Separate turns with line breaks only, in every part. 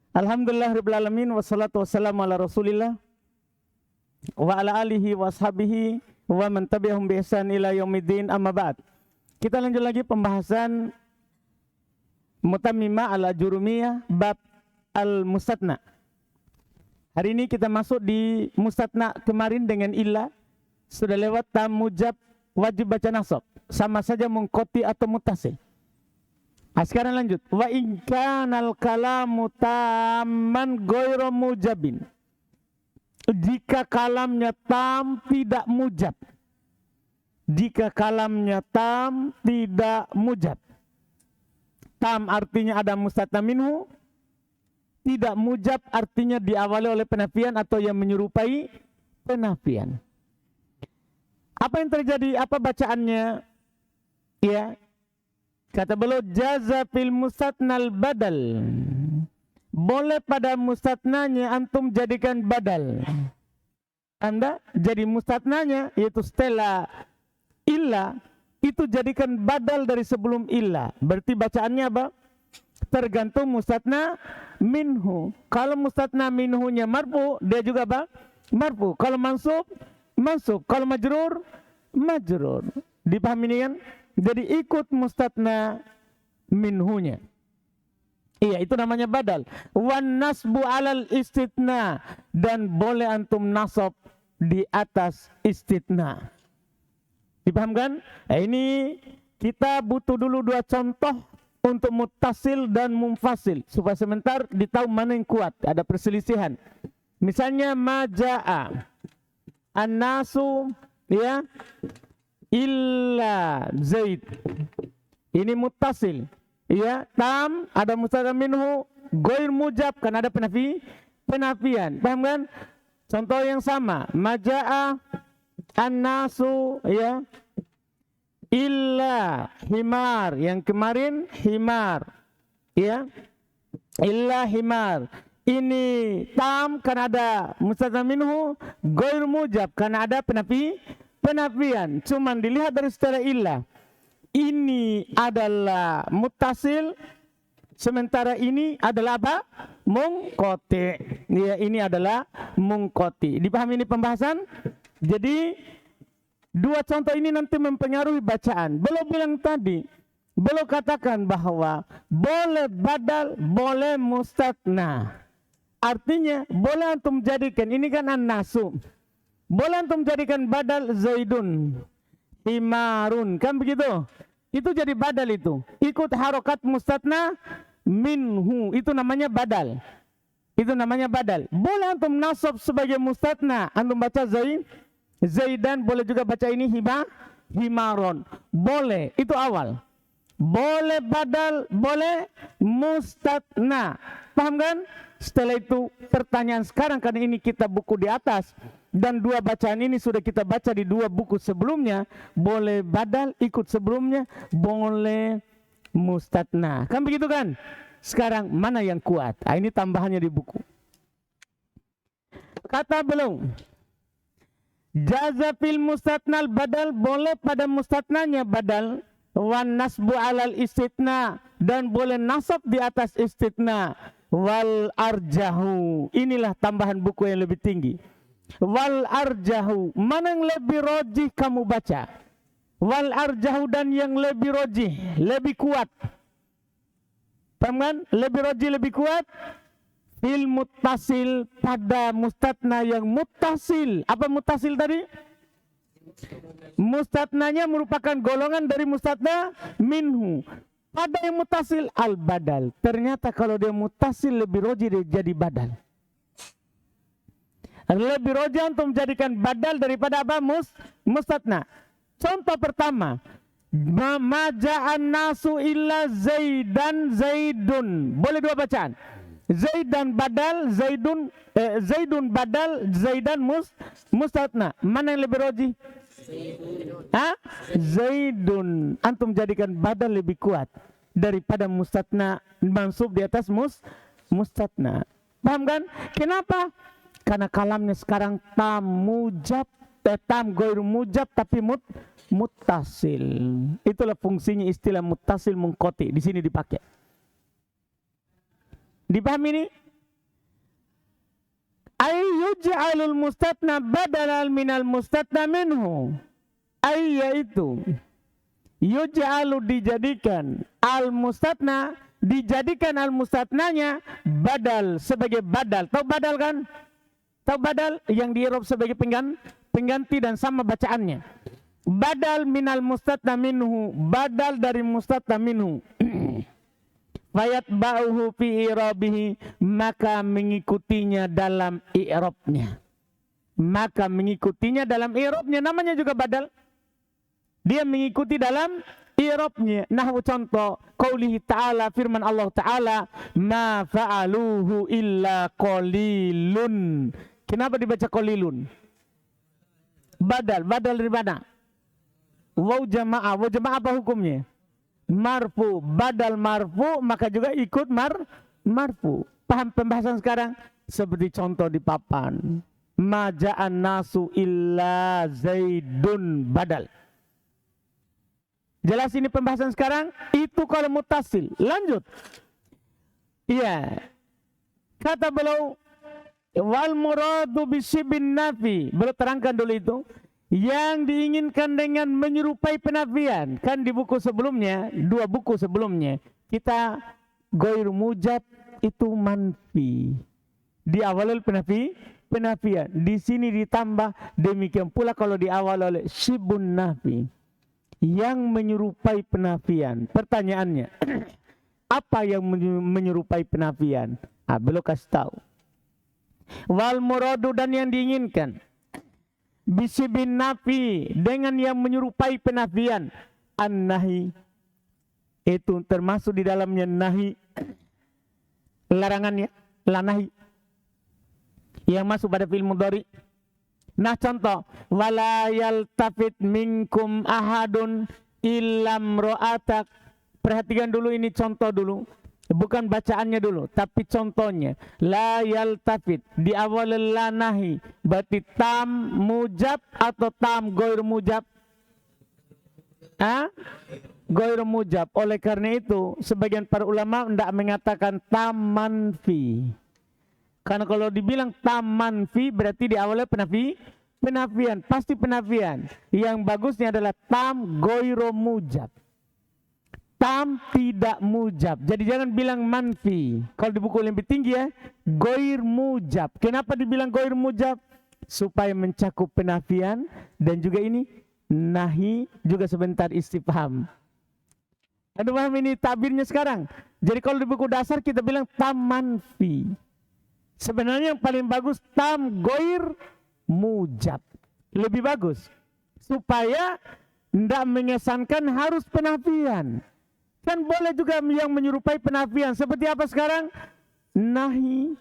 Alhamdulillahirabbil alamin wassalatu wassalamu ala Rasulillah wa ala alihi washabihi wa man tabi'ahum bi ihsan ila yaumiddin, amma ba'd. Kita lanjut lagi pembahasan Mutammimah ala Jurumiyah bab al-mustatna. Hari ini kita masuk di mustatna. Kemarin dengan illah sudah lewat tam, mujab, wajib baca nasab, sama saja mungkoti atau mutasil. Sekarang lanjut. Wa in kanal kalamu tamman ghairu mujabin. Jika kalamnya tam tidak mujab. Jika kalamnya tam tidak mujab. Tam artinya ada mustatna minhu. Tidak mujab artinya diawali oleh penafian atau yang menyerupai penafian. Apa yang terjadi? Apa bacaannya? Ya. Kata beliau, jaza fil mustatnal badal. Boleh pada mustatnanya antum jadikan badal. Anda jadi mustatnanya, yaitu setelah illah, itu jadikan badal dari sebelum illah. Berarti bacaannya apa? Tergantung mustatna minhu. Kalau mustatna minhunya marfu, dia juga apa? Marfu. Kalau mansub, mansub. Kalau majrur, majrur. Dipahami ini kan? Jadi ikut mustatna minhunya. Iya, itu namanya badal. Wan nasbu alal istitna, dan boleh antum nasab di atas istitna. Dipahamkan? Ini kita butuh dulu dua contoh untuk muttasil dan munfasil supaya sebentar ditahu mana yang kuat. Ada perselisihan. Misalnya majaa an-nasu, ya, illa Zaid. Ini muttasil. Ya, tam ada mustatna minhu, ghair mujab kan ada penafian. Paham kan? Contoh yang sama, majaa an-nasu, ya, illa himar. Yang kemarin himar. Ya. Illa himar. Ini tam kan ada mustatna minhu, ghair mujab kan ada penafian. Cuman dilihat dari setelah illah. Ini adalah muttasil, sementara ini adalah apa? Mungkoti. Ya, ini adalah mungkoti. Dipahami ini pembahasan? Jadi dua contoh ini nanti mempengaruhi bacaan. Belum bilang tadi, belum katakan bahwa boleh badal, boleh mustatna. Artinya boleh antum jadikan, ini kan an-nasu. Boleh antum jadikan badal Zaidun, himarun, kan begitu? Itu jadi badal itu. Ikut harokat mustatna minhu, itu namanya badal. Itu namanya badal. Boleh antum nasab sebagai mustatna, antum baca Zaidan, boleh juga baca ini himaron. Boleh, itu awal. Boleh badal, boleh mustatna. Paham kan? Setelah itu pertanyaan sekarang, karena ini kita buku di atas dan dua bacaan ini sudah kita baca di dua buku sebelumnya. Boleh badal ikut sebelumnya, boleh mustatna. Kan begitu kan? Sekarang mana yang kuat? Ini tambahannya di buku. Kata belum. Jaza fil mustatnal badal, boleh pada mustatnanya badal. Wan nasbu alal istitna, dan boleh nasab di atas istitna. Wal arjahu, inilah tambahan buku yang lebih tinggi. Wal arjahu, mana yang lebih rojih kamu baca? Wal arjahu, dan yang lebih rojih, lebih kuat. Paham kan? Lebih rojih, lebih kuat. Fil muttasil, pada mustatna yang muttasil. Apa muttasil tadi? Mustatnanya merupakan golongan dari mustatna minhu. Pada yang mutasil al-badal. Ternyata kalau dia mutasil lebih roji dia jadi badal. Lebih roji untuk menjadikan badal daripada apa? Mustatna. Contoh pertama. Maja'an nasu illa Zaidan Zaidun. Boleh dua bacaan. Zaidan badal, Zaidun badal, Zaidan mustatna. Mana yang lebih roji? Zaidun. Antum jadikan badal lebih kuat daripada mustatna mansub di atas mustatna. Paham kan? Kenapa? Karena kalamnya sekarang tam mujab, tam ghair mujab tapi muttasil. Itulah fungsinya istilah muttasil mungkoti di sini dipakai. Dipahami ini? yuj'alul mustatna badalan minal mustatna minhu. Yaitu yuj'alu dijadikan al-mustatna, dijadikan al-mustatnanya badal, sebagai badal. Tahu badal kan? Tahu badal yang di-i'rab sebagai pengganti dan sama bacaannya. Badal minal mustatna minhu, badal dari mustatna minhu. Fayat ba'uhu fi i'rabihi, maka mengikutinya dalam i'rabnya. Maka mengikutinya dalam i'rabnya, namanya juga badal. Dia mengikuti dalam i'rabnya. Nahwu contoh, qaulihi ta'ala, firman Allah Ta'ala, ma fa'aluhu illa qalilun. Kenapa dibaca qalilun? Badal dari mana? Waw jama'ah apa hukumnya? Marfu, badal marfu, maka juga ikut marfu. Paham pembahasan sekarang? Seperti contoh di papan, ma ja'an nasu illa zaidun, badal. Jelas ini pembahasan sekarang? Itu kalau mutasil. Lanjut. Iya. Kata beliau, wal muradu bisyibin nafi. Beliau terangkan dulu itu. Yang diinginkan dengan menyerupai penafian. Kan di buku sebelumnya, 2 buku sebelumnya, kita goir mujab itu manfi. Di awal oleh penafian. Di sini ditambah, demikian pula kalau di awal oleh syibun nafi. Yang menyerupai penafian. Pertanyaannya, apa yang menyerupai penafian? Beliau kasih tahu. Wal muradu, dan yang diinginkan bisibin nafi, dengan yang menyerupai penafian. An-nahi, itu termasuk di dalamnya nahi, larangannya, la nahi, yang masuk pada fi'il mudhari. Nah contoh, wala yaltafit minkum ahadun illam ra'atak. Perhatikan dulu ini contoh dulu. Bukan bacaannya dulu, tapi contohnya. La yaltafit, di awal la nahi, berarti tam mujab atau tam goir mujab? Goir mujab. Oleh karena itu, sebagian para ulama tidak mengatakan tam manfi. Karena kalau dibilang tam manfi, berarti di awalnya penafian. Pasti penafian. Yang bagusnya adalah tam goir mujab. Tam tidak mujab. Jadi jangan bilang manfi. Kalau di buku lebih tinggi ya, goir mujab. Kenapa dibilang goir mujab? Supaya mencakup penafian dan juga ini nahi, juga sebentar istifham. Anda paham ini tabirnya sekarang? Jadi kalau di buku dasar kita bilang tam manfi. Sebenarnya yang paling bagus tam goir mujab. Lebih bagus. Supaya tidak mengesankan harus penafian. Kan boleh juga yang menyerupai penafian. Seperti apa sekarang? Nahi.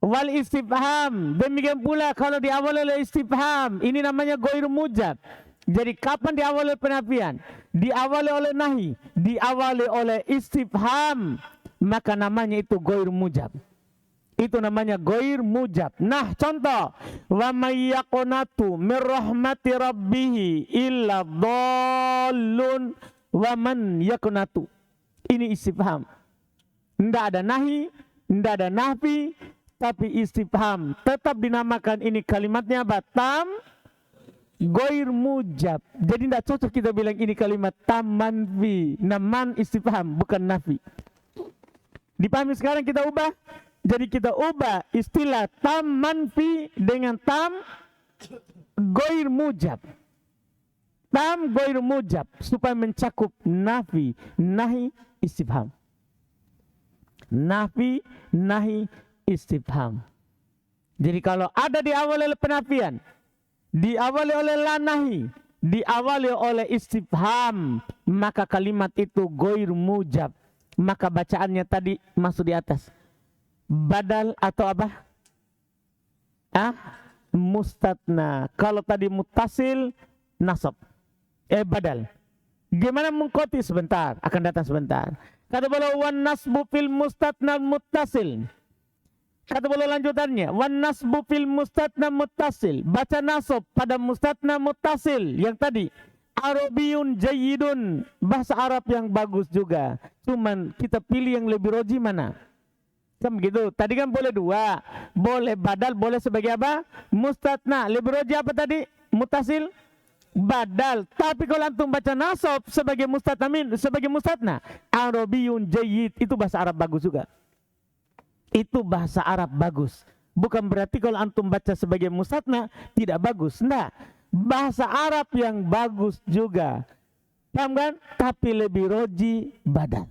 Wal istifham. Demikian pula kalau diawali oleh istifham. Ini namanya goir mujab. Jadi kapan diawali oleh penafian? Diawali oleh nahi. Diawali oleh istifham. Maka namanya itu goir mujab. Itu namanya goir mujab. Nah contoh, wa may yaqnatu mir rahmati rabbih illa dhallun, wa man yaqnatu. Ini istifham. Tidak ada nahi, tidak ada nafi, tapi istifham. Tetap dinamakan ini kalimatnya apa? Tam goir mujab. Jadi tidak cocok kita bilang ini kalimat tam manfi. Naman istifham, bukan nafi. Dipahami sekarang kita ubah? Jadi kita ubah istilah tam manfi dengan tam goir mujab. Tam goir mujab supaya mencakup nafi, nahi, istifham. Nafi, nahi, istifham. Jadi kalau ada diawali oleh penafian, diawali oleh la nahi, diawali oleh istifham, maka kalimat itu goir mujab. Maka bacaannya tadi masuk di atas. Badal atau apa? Mustatna. Kalau tadi mutasil, nasab. Badal. Gimana mengkoti? Sebentar, akan datang sebentar. Kata beliau wan nasbu fil mustatna muttasil. Kata beliau lanjutannya, wan nasbu fil mustatna muttasil. Baca nasab pada mustatna muttasil yang tadi. Arabiyun jayyidun, bahasa Arab yang bagus juga. Cuman kita pilih yang lebih roji mana? Kan begitu. Tadi kan boleh dua. Boleh badal, boleh sebagai apa? Mustatna. Lebih roji apa tadi? Mutasil? Badal. Tapi kalau antum baca nasab sebagai mustatna, sebagai mustatna, Arabiyun jayyid, itu bahasa Arab bagus juga. Itu bahasa Arab bagus. Bukan berarti kalau antum baca sebagai mustatna tidak bagus. Nah, bahasa Arab yang bagus juga. Paham kan? Tapi lebih roji badal.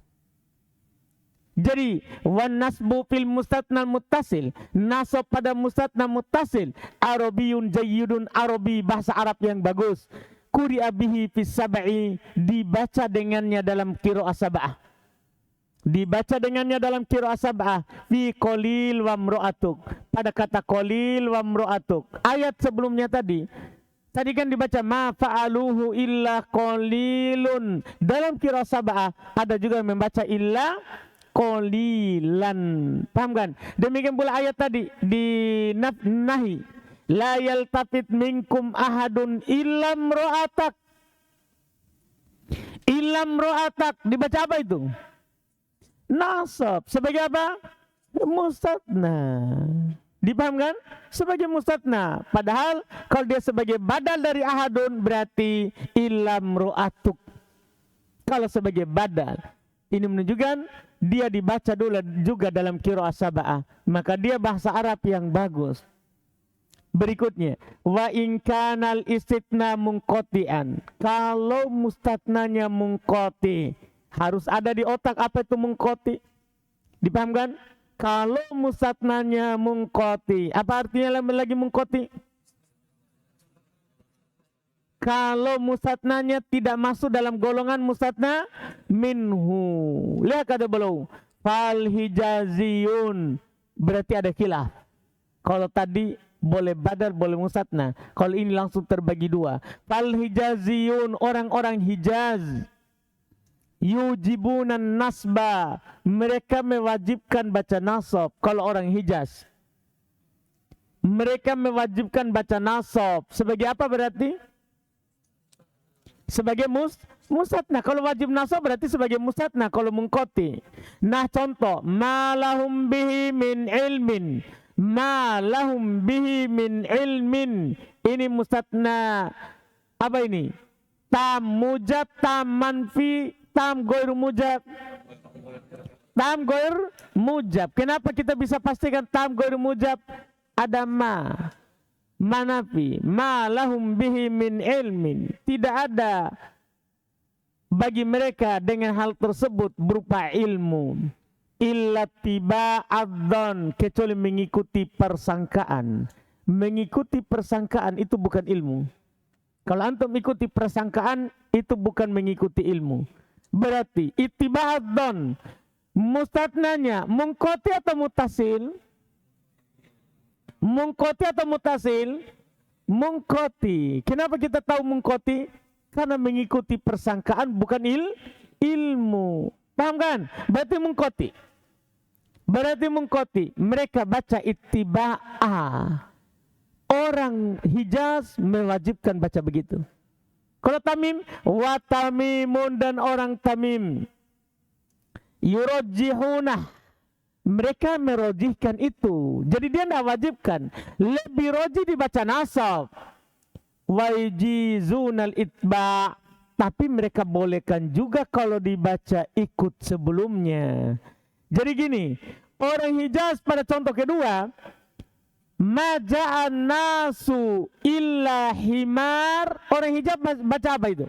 Jadi wan nasbu fil mustatna muttasil, nasab pada mustatna muttasil, arabiyun jayyidun, arabi bahasa Arab yang bagus. Quri'a bihi fis sab'i, dibaca dengannya dalam qiraah sab'ah. Dibaca dengannya dalam qiraah sab'ah, fi qalil wa mra'atuk, pada kata qalil wa mra'atuk. Ayat sebelumnya tadi kan dibaca ma fa'aluhu illa qalilun. Dalam qiraah sab'ah ada juga yang membaca illa qalilan. Paham kan? Demikian pula ayat tadi di nahi, la yaltafit minkum ahadun illam ro'atak. Illam ro'atak dibaca apa itu? Nasab. Sebagai apa? Mustatna. Dipahamkan? Sebagai mustatna. Padahal kalau dia sebagai badal dari ahadun berarti illam ro'atuk. Kalau sebagai badal, ini menunjukkan dia dibaca dulu juga dalam qiraah sab'ah, maka dia bahasa Arab yang bagus. Berikutnya, wa in kanal istitna munqati'an, kalau mustatnanya munqati, harus ada di otak apa itu munqati. Dipahamkan? Kalau mustatnanya munqati, apa artinya lagi munqati? Kalau mustatnanya tidak masuk dalam golongan mustatna minhu. Lihat kata beliau, fal hijaziyun, berarti ada khilaf. Kalau tadi boleh badal, boleh mustatna. Kalau ini langsung terbagi dua. Fal hijaziyun, orang-orang Hijaz, yujibunan nasba, mereka mewajibkan baca nasab. Kalau orang Hijaz, mereka mewajibkan baca nasab. Sebagai apa berarti? Sebagai mustatna. Kalau wajib nasab berarti sebagai mustatna kalau mungkoti. Nah contoh, ma lahum bihi min ilmin, ma lahum bihi min ilmin, ini mustatna. Apa ini? Tam mujab, tam manfi, tam goir mujab. Tam goir mujab. Kenapa kita bisa pastikan tam goir mujab? Ada ma manafi, ma lahum bihi min ilmin, tidak ada bagi mereka dengan hal tersebut berupa ilmu, illa tiba'adzon, kecuali mengikuti persangkaan. Mengikuti persangkaan itu bukan ilmu. Kalau antum ikuti persangkaan itu bukan mengikuti ilmu. Berarti ittiba'adzon, mustatnanya mungkoti atau mutasil? Mungkoti atau mutasil? Mungkoti. Kenapa kita tahu mungkoti? Karena mengikuti persangkaan bukan ilmu. Paham kan? Berarti mungkoti. Berarti mungkoti. Mereka baca ittiba'ah. Orang Hijaz mewajibkan baca begitu. Kalau Tamim, wa tamimun, dan orang Tamim, yurajjihunah, mereka merojihkan itu. Jadi dia tidak wajibkan. Lebih rojih dibaca nasab. Wajizunal itba', tapi mereka bolehkan juga kalau dibaca ikut sebelumnya. Jadi gini, orang Hijaz pada contoh kedua, maja'an nasu illa himar. Orang Hijaz baca apa itu?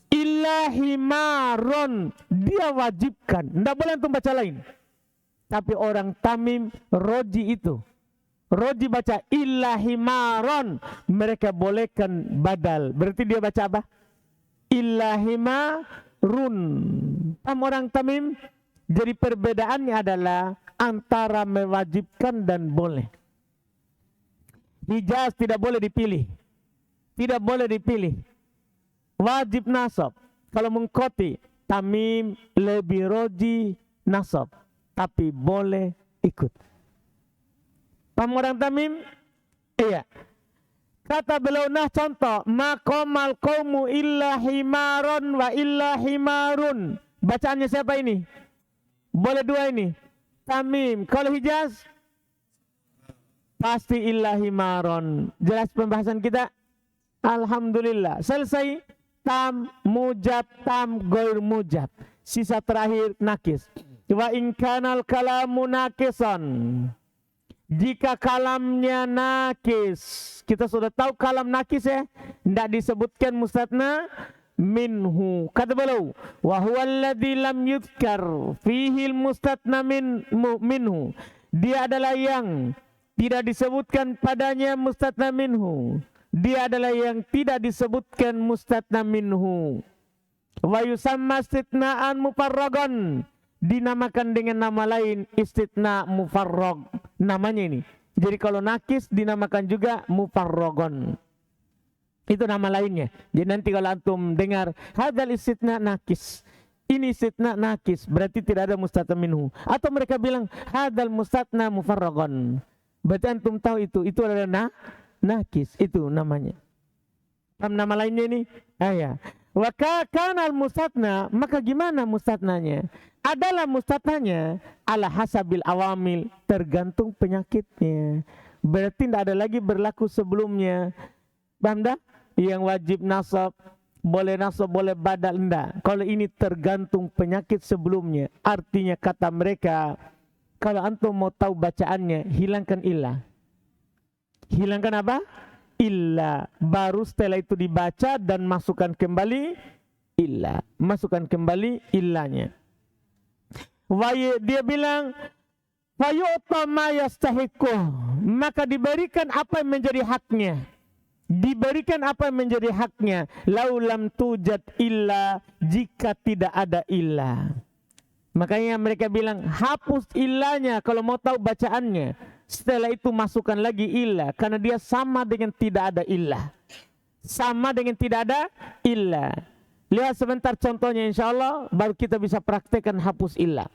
Illa himaron. Dia wajibkan. Tidak boleh untuk baca lain. Tapi orang Tamim roji itu, roji baca illa himaron, mereka bolehkan badal. Berarti dia baca apa? Illa himarun. Orang Tamim. Jadi perbedaannya adalah antara mewajibkan dan boleh. Hijaz tidak boleh dipilih. Tidak boleh dipilih. Wajib nasab. Kalau mengkoti, Tamim lebih roji nasab, tapi boleh ikut. Paham orang Tamim? Iya. Kata beliau, nah contoh, maqamal qaumu illa himaron wa illa himarun. Bacaannya siapa ini? Boleh dua ini. Tamim. Kalau Hijaz pasti illa himaron. Jelas pembahasan kita? Alhamdulillah. Selesai. Tam, mujab, tam, goir mujab. Sisa terakhir nakis. Wa in kanal kalamu nakisan. Jika kalamnya nakis, kita sudah tahu kalam nakis ya, tidak disebutkan mustatna minhu. Kata beliau, wa huwa alladzi lam yuzkar fihi mustatna minhu. Dia adalah yang tidak disebutkan padanya mustatna minhu. Dia adalah yang tidak disebutkan mustatna minhu. Wa yusamma istitna'an mufarragan. Dinamakan dengan nama lain istitna mufarrag. Namanya ini. Jadi kalau nakis dinamakan juga mufarragon. Itu nama lainnya. Jadi nanti kalau antum dengar hadal istitna nakis. Ini istitna nakis. Berarti tidak ada mustatna minhu. Atau mereka bilang hadal mustatna mufarragon. Berarti antum tahu itu. Itu adalah nakis, itu namanya. Paham nama lainnya ini? Ya. Wa kana al-mustatna, maka gimana mustatnanya? Adalah mustatnanya ala hasabil awamil, tergantung penyakitnya. Berarti tidak ada lagi berlaku sebelumnya. Paham dah? Yang wajib nasab, boleh badal, enggak. Kalau ini tergantung penyakit sebelumnya. Artinya kata mereka, kalau antum mau tahu bacaannya, hilangkan illah. Hilangkan apa? Illa. Baru setelah itu dibaca dan masukkan kembali illa. Masukkan kembali illanya. Dia bilang fayu'ta ma yastahiquh, maka diberikan apa yang menjadi haknya. Diberikan apa yang menjadi haknya. Laulam tujad illa, jika tidak ada illa. Makanya mereka bilang hapus illanya kalau mau tahu bacaannya. Setelah itu masukkan lagi illah, karena dia sama dengan tidak ada illah. Sama dengan tidak ada illah. Lihat sebentar contohnya insyaallah, baru kita bisa praktekkan hapus illah.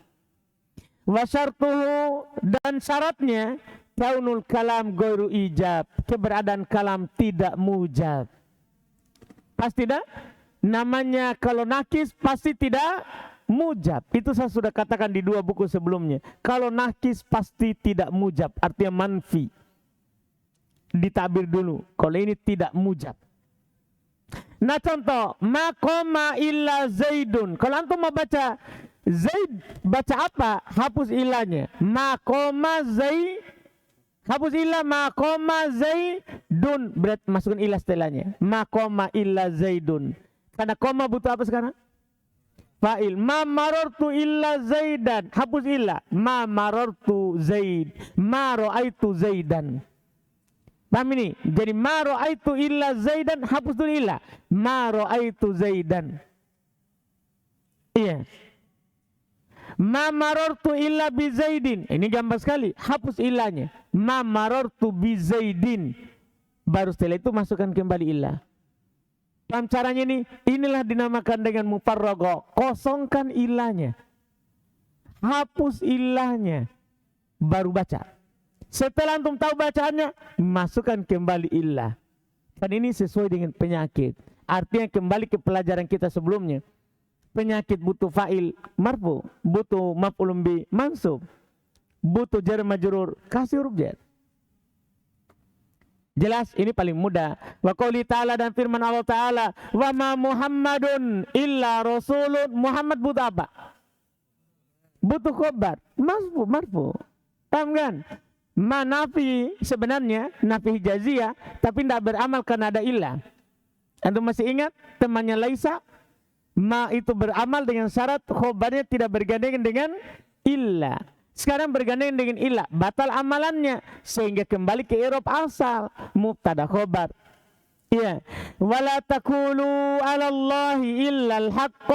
Wa syartuhu, dan syaratnya kaunul kalam ghairu ijab, keberadaan kalam tidak mujab. Pasti tidak? Namanya kalau nakis pasti tidak mujab. Itu saya sudah katakan di 2 buku sebelumnya. Kalau nakis pasti tidak mujab, artinya manfi. Ditabir dulu. Kalau ini tidak mujab. Nah contoh, maqama illa zaidun. Kalau antum mau baca Zaid, baca apa? Hapus ilahnya. Maqama zaid, hapus ilah. Maqama zaidun, berarti masukkan ilah setelahnya. Maqama illa zaidun. Karena koma butuh apa sekarang? Fa'il. Ma marartu illa zaidan. Hapus illa. Ma marartu zaid. Ma ra'aitu zaidan. Paham ini? Jadi ma ra'aitu illa zaidan, hapus dulu illa. Ma ra'aitu zaidan. Iya. Ma marartu illa bi zaidin. Ini gampang sekali. Hapus illanya. Ma marartu bi zaidin. Baru setelah itu masukkan kembali illah. Paham caranya ini? Inilah dinamakan dengan mufarrago. Kosongkan ilahnya. Hapus ilahnya. Baru baca. Setelah antum tahu bacaannya, masukkan kembali ilah. Kan ini sesuai dengan penyakit. Artinya kembali ke pelajaran kita sebelumnya. Penyakit butuh fa'il marfu, butuh maf'ulun bi mansub, butuh jar majrur, kasih huruf jar. Jelas, ini paling mudah. Wa qouli ta'ala, dan firman Allah Ta'ala, wa ma Muhammadun illa rasulun. Muhammad butuh apa? Butuh khobar, marfu. Paham kan? Ma nafi sebenarnya, nafi hijaziyah, tapi tidak beramal karena ada ilah. Antum masih ingat temannya Laisa? Ma itu beramal dengan syarat khobarnya tidak bergandengan dengan ilah. Sekarang bergandengan dengan ilah, batal amalannya, sehingga kembali ke i'rab asal, mubtada khobar. Iya. Wala taqulu 'ala Allahi illa al-haqq.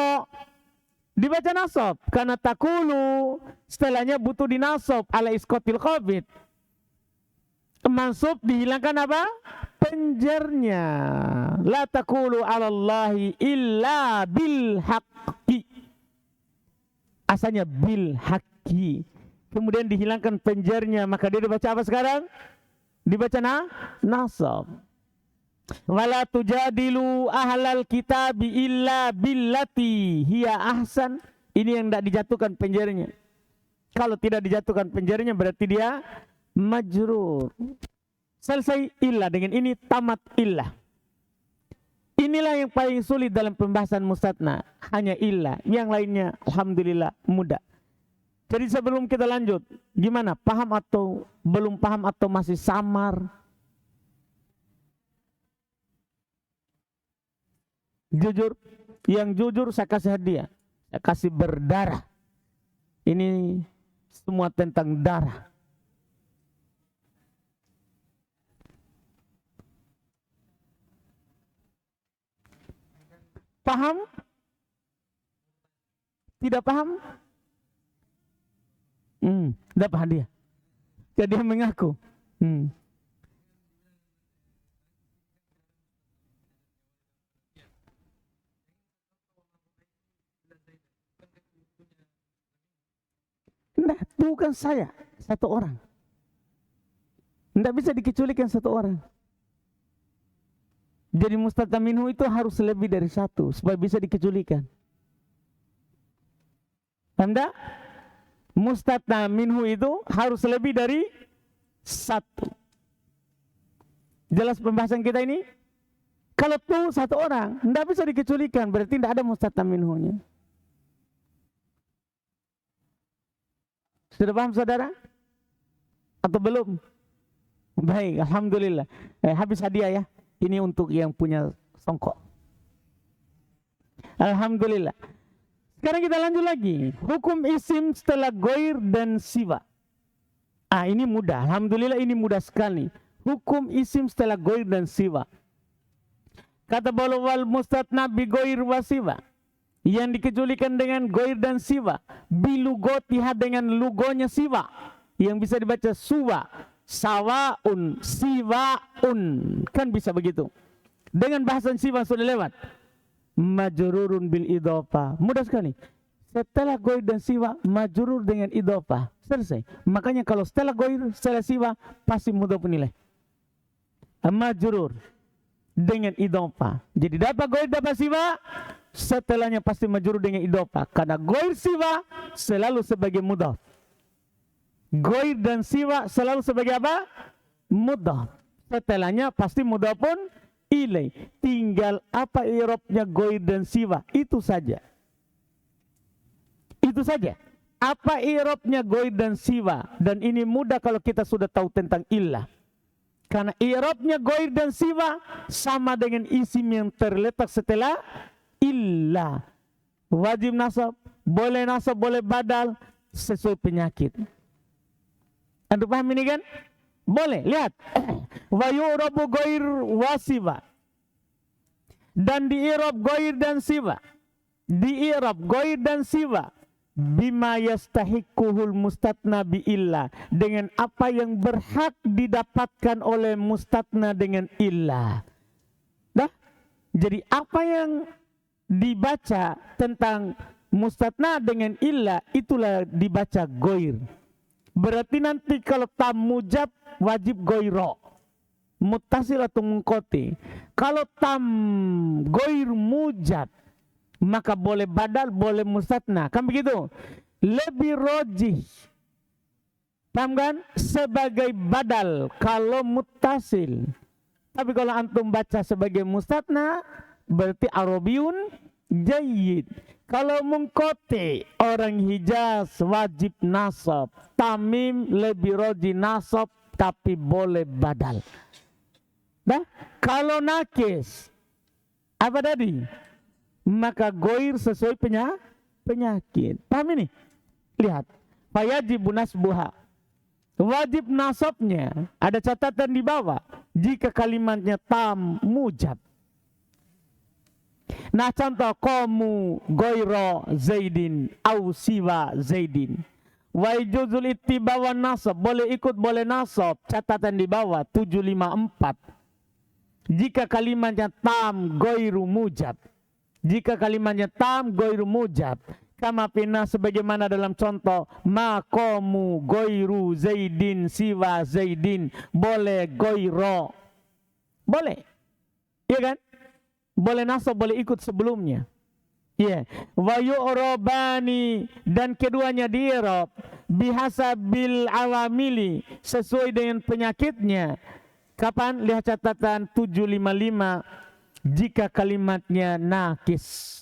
Dibaca nasab karena taqulu setelahnya butuh dinasab ala isqatil khafid. Mansub dihilangkan apa? Penjernya. La taqulu 'ala Allahi illa bil haqqi. Asalnya bil haqqi. Kemudian dihilangkan penjernya, maka dia dibaca apa sekarang? Dibaca nasab. Wala tujadilu ahlal kitabi illa billati hiya ahsan. Ini yang tidak dijatuhkan penjernya. Kalau tidak dijatuhkan penjarinya berarti dia majrur. Selesai illah, dengan ini tamat illah. Inilah yang paling sulit dalam pembahasan mustatna, hanya illah. Yang lainnya alhamdulillah mudah. Jadi sebelum kita lanjut, gimana? Paham atau belum paham atau masih samar? Jujur, yang jujur saya kasih hadiah, saya kasih berdarah. Ini semua tentang darah. Paham? Tidak paham? Dapat hadiah. Jadi dia mengaku. Nah, bukan saya, satu orang. Tidak bisa dikecualikan satu orang. Jadi mustatna minhu itu harus lebih dari satu supaya bisa dikecualikan. Anda mustatna minhu itu harus lebih dari satu. Jelas pembahasan kita ini? Kalau tuh satu orang, tidak bisa dikecualikan, berarti tidak ada mustatna minhunya. Sudah paham saudara? Atau belum? Baik, alhamdulillah. Habis hadiah ya. Ini untuk yang punya songkok. Alhamdulillah. Sekarang kita lanjut lagi. Hukum isim setelah goir dan siwa. Ini mudah. Alhamdulillah ini mudah sekali. Hukum isim setelah goir dan siwa. Kata bala wal mustatna bi goir wa siwa. Yang dikecualikan dengan goir dan siwa. Bilugotiha dengan lugonya siwa. Yang bisa dibaca suwa. Sawaun, siwaun, kan bisa begitu. Dengan bahasan siwa sudah lewat. Majrurun bil idhofah, mudah sekali. Setelah goir dan siwa, majrur dengan idhofah, selesai. Makanya kalau setelah goir, setelah siwa, pasti mudhof nilai. Majrur dengan idhofah. Jadi dapat goir, dapat siwa, setelahnya pasti majrur dengan idhofah. Karena goir siwa selalu sebagai mudhof. Goir dan siwa selalu sebagai apa? Mudhof. Setelahnya pasti mudhof pun ilai. Tinggal apa i'rabnya goir dan siwa. Itu saja. Itu saja. Apa i'rabnya goir dan siwa. Dan ini mudah kalau kita sudah tahu tentang illah. Karena i'rabnya goir dan siwa sama dengan isim yang terletak setelah illah. Wajib nasab, boleh badal sesuai penyakit. Anda paham ini kan? Boleh, lihat. Wa yu'rabu goir wa siwa. Dan di i'rab goir dan siwa. Di i'rab goir dan siwa. Bima yastahiquhul mustatna bi illah. Dengan apa yang berhak didapatkan oleh mustatna dengan illah. Dah? Jadi apa yang dibaca tentang mustatna dengan illah, itulah dibaca goir. Berarti nanti kalau tam mujab wajib goiro, muttasil atau munqati. Kalau tam goir mujab maka boleh badal, boleh mustatna, kan begitu. Lebih rojih, paham kan? Sebagai badal kalau muttasil. Tapi kalau antum baca sebagai mustatna berarti arabiyun jayyid. Kalau mengkote orang Hijaz wajib nasab. Tamim lebih roji nasab tapi boleh badal. Nah, kalau nakis apa tadi? Maka goir sesuai penyakit. Paham ini? Lihat. Fayajibu nasbuha. Wajib nasabnya. Ada catatan di bawah. Jika kalimatnya tam mujab. Nah contoh komu goiro zaidin au siwa zaidin. Wa juzul ittiba wan nasab, boleh ikut boleh nasab. Catatan di bawah 754. Jika kalimatnya tam goiru mujab. Jika kalimatnya tam goiru mujab. Kama pina sebagaimana dalam contoh makomu goiru zaidin siwa zaidin. Boleh goiro. Boleh. Iya kan? Boleh nasab, boleh ikut sebelumnya. Iya. Wa yu'rabani, dan keduanya di i'rab bihasabil awamili, sesuai dengan penyakitnya. Kapan? Lihat catatan 755, jika kalimatnya nakis.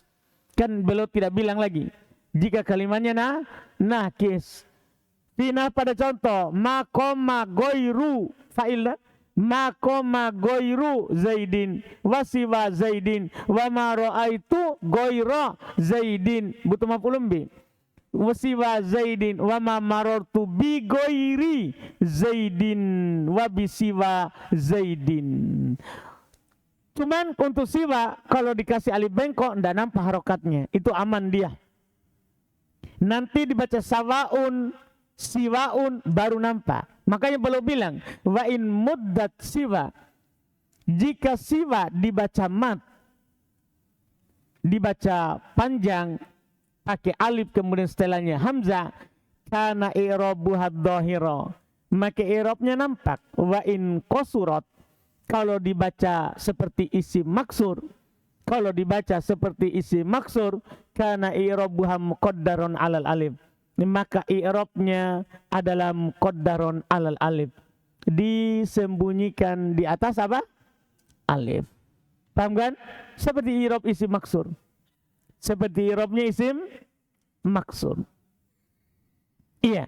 Kan beliau tidak bilang lagi jika kalimatnya nakis. Fina pada contoh makoma goiru fa'il, makoma goiru zaidin wasiwa zaidin wa ma ra'aitu goira zaidin, butuh maf'ulun bi, wasiwa zaidin wa ma marartu bi goiri zaidin wa bisiwa zaidin. Cuman untuk siwa kalau dikasih alif bengkok ndak nampak harokatnya, itu aman dia. Nanti dibaca sawaun, siwaun baru nampak. Makanya beliau bilang wa in muddat siwa, jika siwa dibaca mat, dibaca panjang pakai alif kemudian setelahnya hamzah, kana i'rabuha dhahira, maka i'rabnya nampak. Wa in qasurat, kalau dibaca seperti isim maksur, kalau dibaca seperti isim maksur, kana i'rabuha muqaddarun 'alal alif, maka i'rabnya adalah muqaddarun 'alal alif, disembunyikan di atas apa? Alif. Paham kan? Seperti i'rab isim maksur. Seperti i'rabnya isim maksur. Iya.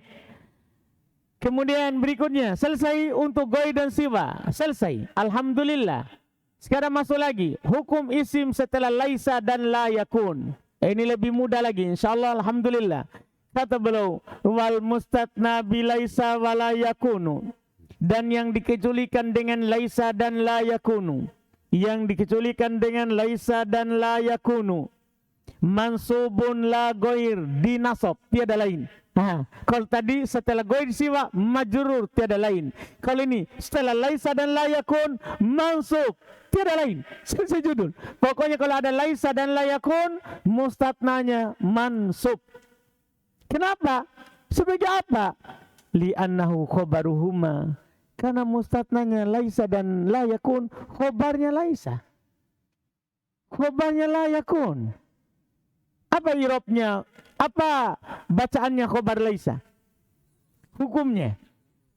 Kemudian berikutnya, selesai untuk goi dan siwa. Selesai. Alhamdulillah. Sekarang masuk lagi. Hukum isim setelah laisa dan la yakun. Ini lebih mudah lagi. InsyaAllah alhamdulillah. Kata beliau, wal mustatna bi laisa wa la yakunu. Dan yang dikecualikan dengan laisa dan la yakunu. Yang dikecualikan dengan laisa dan la yakunu. Mansubun la goir, dinasab, tiada lain. Kalau tadi setelah goir siwa majrur, tiada lain. Kalau ini setelah laisa dan la yakun mansub, tiada lain. Selesai judul. Pokoknya kalau ada laisa dan la yakun, mustatnanya mansub. Kenapa? Sebagai apa? Li'annahu khobaruhuma, karena mustatnanya laisa dan la yakun, khobarnya laisa, khobarnya la yakun. Apa i'rabnya? Apa bacaannya khobar laisa? Hukumnya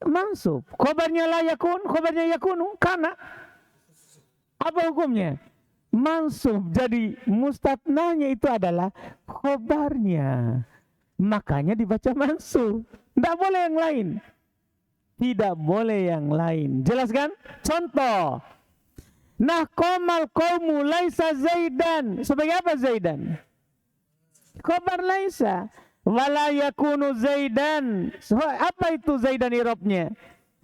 mansub. Khobarnya la yakun, khobarnya yakunu, karena apa hukumnya? Mansub. Jadi mustatnanya itu adalah khobarnya, makanya dibaca mansub. Tidak boleh yang lain. Tidak boleh yang lain. Jelas kan? Contoh. Nah, qomal qaumu laisa zaidan. Sebagai apa zaidan? Khobar laisa. Wala yakunu zaidan. So, apa itu zaidan i'rabnya?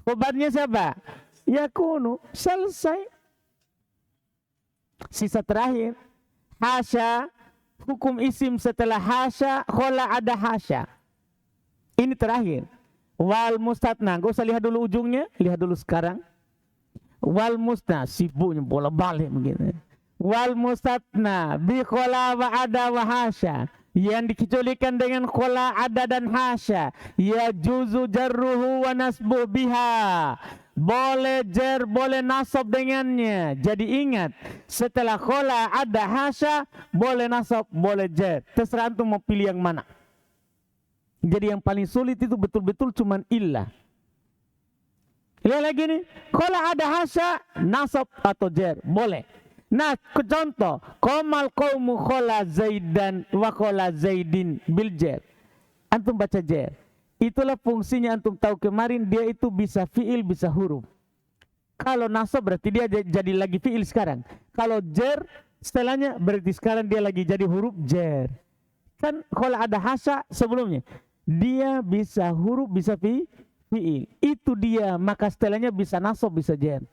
Khobarnya siapa? Yakunu. Selesai. Sisa terakhir. Hasya. Hukum isim setelah hasya, khola ada hasya. Ini terakhir. Wal mustatna. Gak usah lihat dulu ujungnya. Lihat dulu sekarang. Wal mustatna. Sibuknya bola balik begini. Wal mustatna. Bi khola wa ada wa hasya. Yang dikecualikan dengan khola ada dan hasya, ya juzu jarruhu wa nasbu biha, boleh jar boleh nasab dengannya. Jadi ingat, setelah khola ada hasya boleh nasab boleh jar, terserah antum mau pilih yang mana. Jadi yang paling sulit itu betul-betul cuman illah. Lihat lagi nih, khola ada hasya nasab atau jar boleh. Nah, contoh, qomal qaumu khola zaidan wa khola zaidin bil jar. Antum baca jar. Itulah fungsinya antum tahu kemarin, dia itu bisa fiil, bisa huruf. Kalau nasab berarti dia jadi lagi fiil sekarang. Kalau jar setelahnya berarti sekarang dia lagi jadi huruf jar. Kan kalau ada hasya sebelumnya, dia bisa huruf, bisa fiil. Itu dia, maka setelahnya bisa nasab, bisa jar.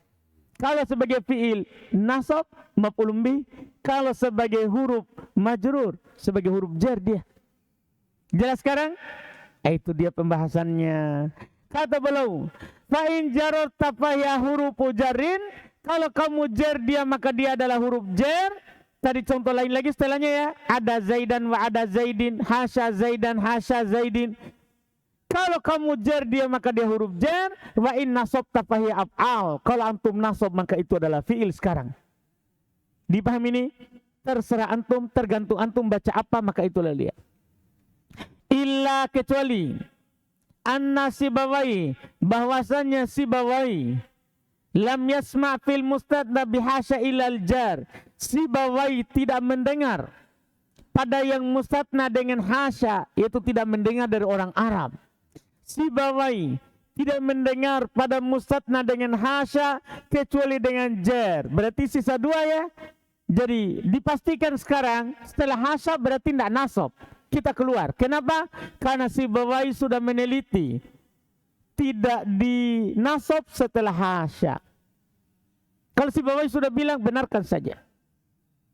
Kalau sebagai fiil nasab maf'ulun bih, kalau sebagai huruf majrur, sebagai huruf jar dia. Jelas sekarang? Itu dia pembahasannya. Kata beliau, fa in jararta fa ya hurufu jarrin, kalau kamu jar dia maka dia adalah huruf jar. Tadi contoh lain lagi setelahnya ya, ada zaidan wa ada zaidin, hasya zaidan hasya zaidin. Kalau kamu jar dia maka dia huruf jar. Wa in nasabta fahiya af'al. Kalau antum nasab maka itu adalah fiil sekarang. Dipahami ini? Terserah antum, tergantung antum baca apa maka itulah dia. Illa kecuali anna Sibawai, bahwasanya Sibawai lam yasma' fil mustadna bihasya ilal jar. Sibawai tidak mendengar pada yang mustadna dengan hasya, yaitu tidak mendengar dari orang Arab. Sibawai tidak mendengar pada mustadna dengan hasya kecuali dengan jar. Berarti sisa dua ya. Jadi dipastikan sekarang setelah hasya berarti tidak nasab. Kita keluar. Kenapa? Karena Sibawai sudah meneliti. Tidak dinasab setelah hasya. Kalau Sibawai sudah bilang, benarkan saja.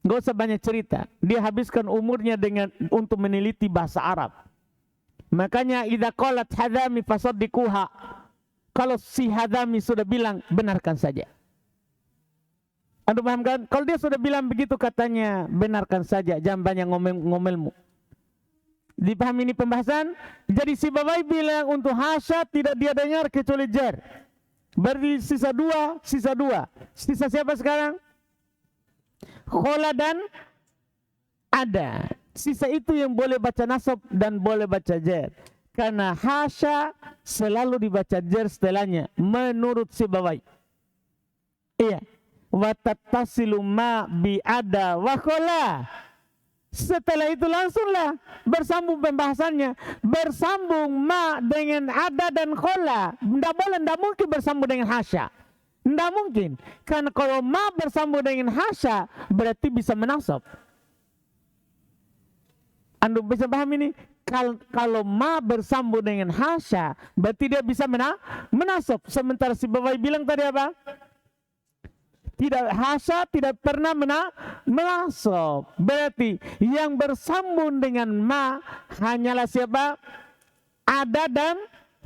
Gak usah banyak cerita. Dia habiskan umurnya untuk meneliti bahasa Arab. Makanya idza qalat Hadami fasaddiquha. Kalau si Hadami sudah bilang, benarkan saja. Anda paham kan? Kalau dia sudah bilang begitu katanya, benarkan saja. Jangan banyak ngomelmu. Dipahami ini pembahasan? Jadi Sibawai bilang untuk hasya tidak dia dengar kecuali jar. Berarti sisa dua. Sisa siapa sekarang? Khola dan ada. Sisa itu yang boleh baca nasab dan boleh baca jar. Karena hasya selalu dibaca jar setelahnya. Menurut Sibawai. Iya. Wa tattasilu ma bi ada wa khola. Setelah itu langsunglah bersambung pembahasannya. Bersambung ma dengan ada dan khola. Tidak mungkin bersambung dengan hasya. Tidak mungkin. Karena kalau ma bersambung dengan hasya, berarti bisa menasab. Anda bisa paham ini? Kalau ma bersambung dengan hasya, berarti dia bisa menasab. Sementara Sibawai bilang tadi apa? Tidak, hasya tidak pernah menasab. Berarti yang bersambung dengan ma hanyalah siapa? Ada dan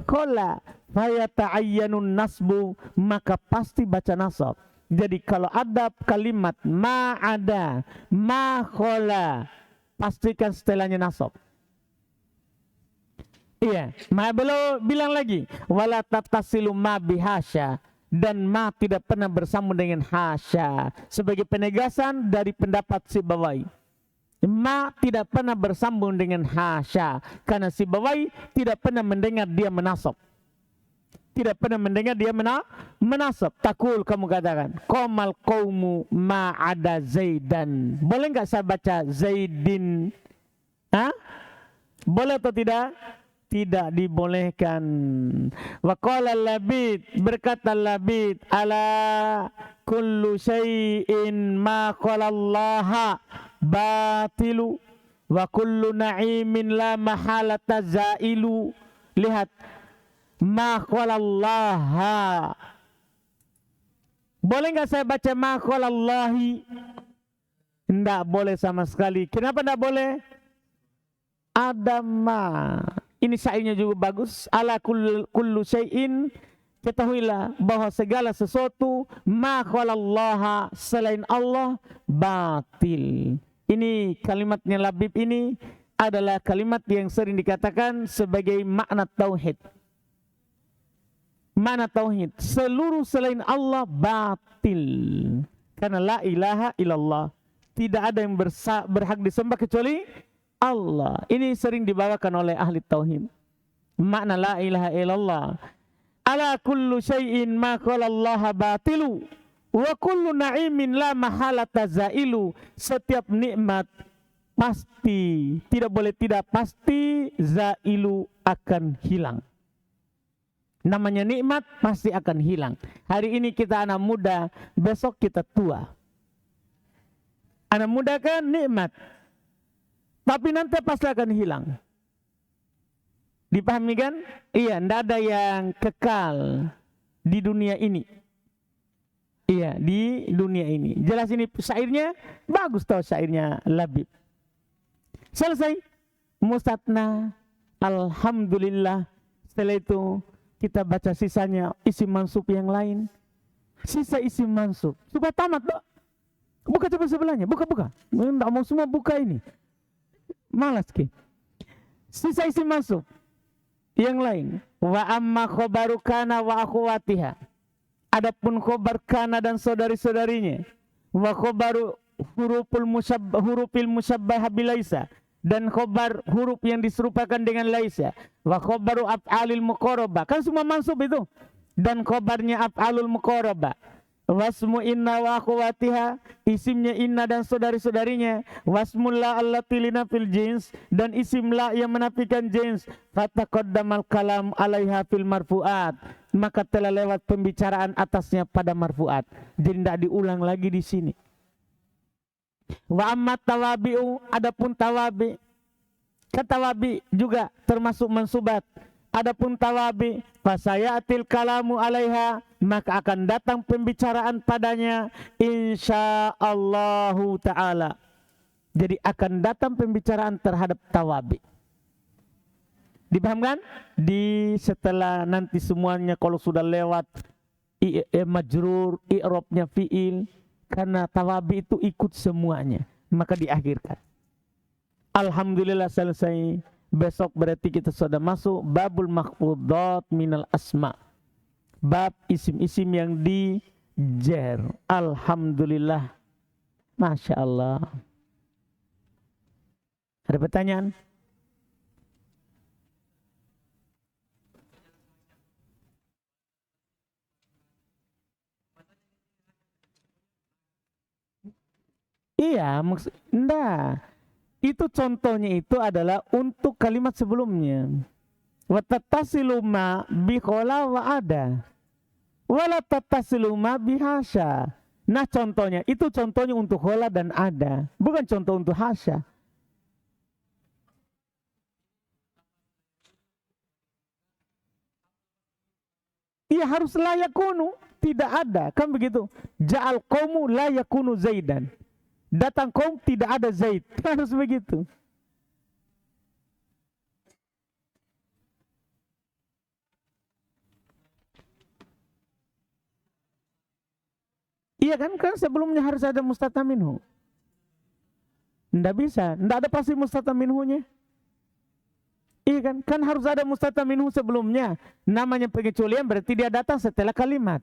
khola. Fayata'ayyanun nasbu, maka pasti baca nasab. Jadi kalau ada kalimat ma ada, ma khola, pastikan setelahnya nasab. Iya, ma belum bilang lagi wala tattasilu ma bihasya. Dan ma tidak pernah bersambung dengan hasya. Sebagai penegasan dari pendapat Sibawai. Ma tidak pernah bersambung dengan hasya. Karena Sibawai tidak pernah mendengar dia menasab. Tidak pernah mendengar dia menasab. Takul kamu katakan. Qomal qawmu ma ada Zaidan. Boleh nggak saya baca Zaidin? Hah? Boleh atau tidak? Tidak dibolehkan. Wa qala Labid, berkata Labid, ala kullu syai'in ma qala Allah batilu wa kullu na'imin la mahalata zailu. Lihat, ma qala Allah. Boleh enggak saya baca ma qala Allahi? Enggak boleh sama sekali. Kenapa enggak boleh? Ada ma. Ini syairnya juga bagus. Ala kullu syai'in, ketahuilah bahwa segala sesuatu ma khalallaha, selain Allah, batil. Ini kalimatnya Labib ini adalah kalimat yang sering dikatakan sebagai makna tauhid. Makna tauhid, seluruh selain Allah batil. Karena la ilaha illallah, tidak ada yang berhak disembah kecuali Allah. Ini sering dibawakan oleh ahli tauhid. Makna la ilaha illallah. Ala kullu syai'in ma qala Allah batilu wa kullu na'imin la mahalata zailu. Setiap nikmat pasti, tidak boleh tidak, pasti zailu akan hilang. Namanya nikmat pasti akan hilang. Hari ini kita anak muda, besok kita tua. Anak muda kan nikmat, tapi nanti pasti akan hilang. Dipahami kan? Iya, tidak ada yang kekal di dunia ini. Iya, di dunia ini. Jelas ini syairnya bagus tau, syairnya Labib. Selesai. Mustatna. Alhamdulillah. Setelah itu kita baca sisanya isim mansub yang lain. Sisa isim mansub. Supaya tamat, Pak. Buka coba sebelahnya. Buka. Tidak mau semua buka ini. Malas ki. Sisa isim mansub yang lain. Wa amma khobaru kana wa akhwatiha. Adapun khobar kana dan saudari-saudarinya. Wa khobaru hurufil musyabbah bilaisa. dan khobar huruf yang diserupakan dengan laisa, wa khobaru af'alil muqarabah, kan semua mansub itu, dan khobarnya af'alul muqarabah, wasmu inna wa akhwatiha, isimnya inna dan saudari-saudarinya, wasmul la allati linafil jins, dan isim la yang menafikan jins, fataqaddamal kalam alaiha fil marfu'at, maka telah lewat pembicaraan atasnya pada marfu'at, jadi tidak diulang lagi di sini. Wa amma tawabi'u, adapun tawabi, katawabi juga termasuk mansubat. Adapun tawabi, fasayatil kalamu alaiha, maka akan datang pembicaraan padanya insyaallahu ta'ala. Jadi akan datang pembicaraan terhadap tawabi. Dipahamkan? Di setelah nanti semuanya kalau sudah lewat majrur, i'rabnya fi'il, karena tawabi itu ikut semuanya, maka diakhirkan. Alhamdulillah selesai. Besok berarti kita sudah masuk babul makhfudat minal asma, bab isim-isim yang dijer. Alhamdulillah, Masya Allah. Ada pertanyaan? Iya, enggak. Itu contohnya itu adalah untuk kalimat sebelumnya. Wa tattasilu ma bi khola wa ada. Wa la tattasilu ma bi hasya. Nah contohnya, itu contohnya untuk khola dan ada. Bukan contoh untuk hasya. Iya harus la yakunu. Tidak ada, kan begitu. Ja'al qaumu la yakunu zaidan. Datang kaum tidak ada Zaid, harus begitu. Iya kan sebelumnya harus ada mustatam minhu. Nggak bisa, nggak ada pasti mustatam minhunya. Iya kan harus ada mustatam minhu sebelumnya. Namanya pengecualian berarti dia datang setelah kalimat,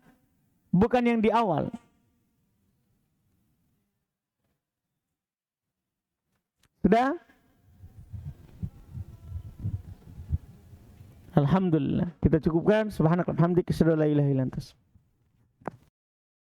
bukan yang di awal. Sudah? Alhamdulillah. Kita cukupkan. Subhanakallahumma wa bihamdika asyhadu an la ilaha illa anta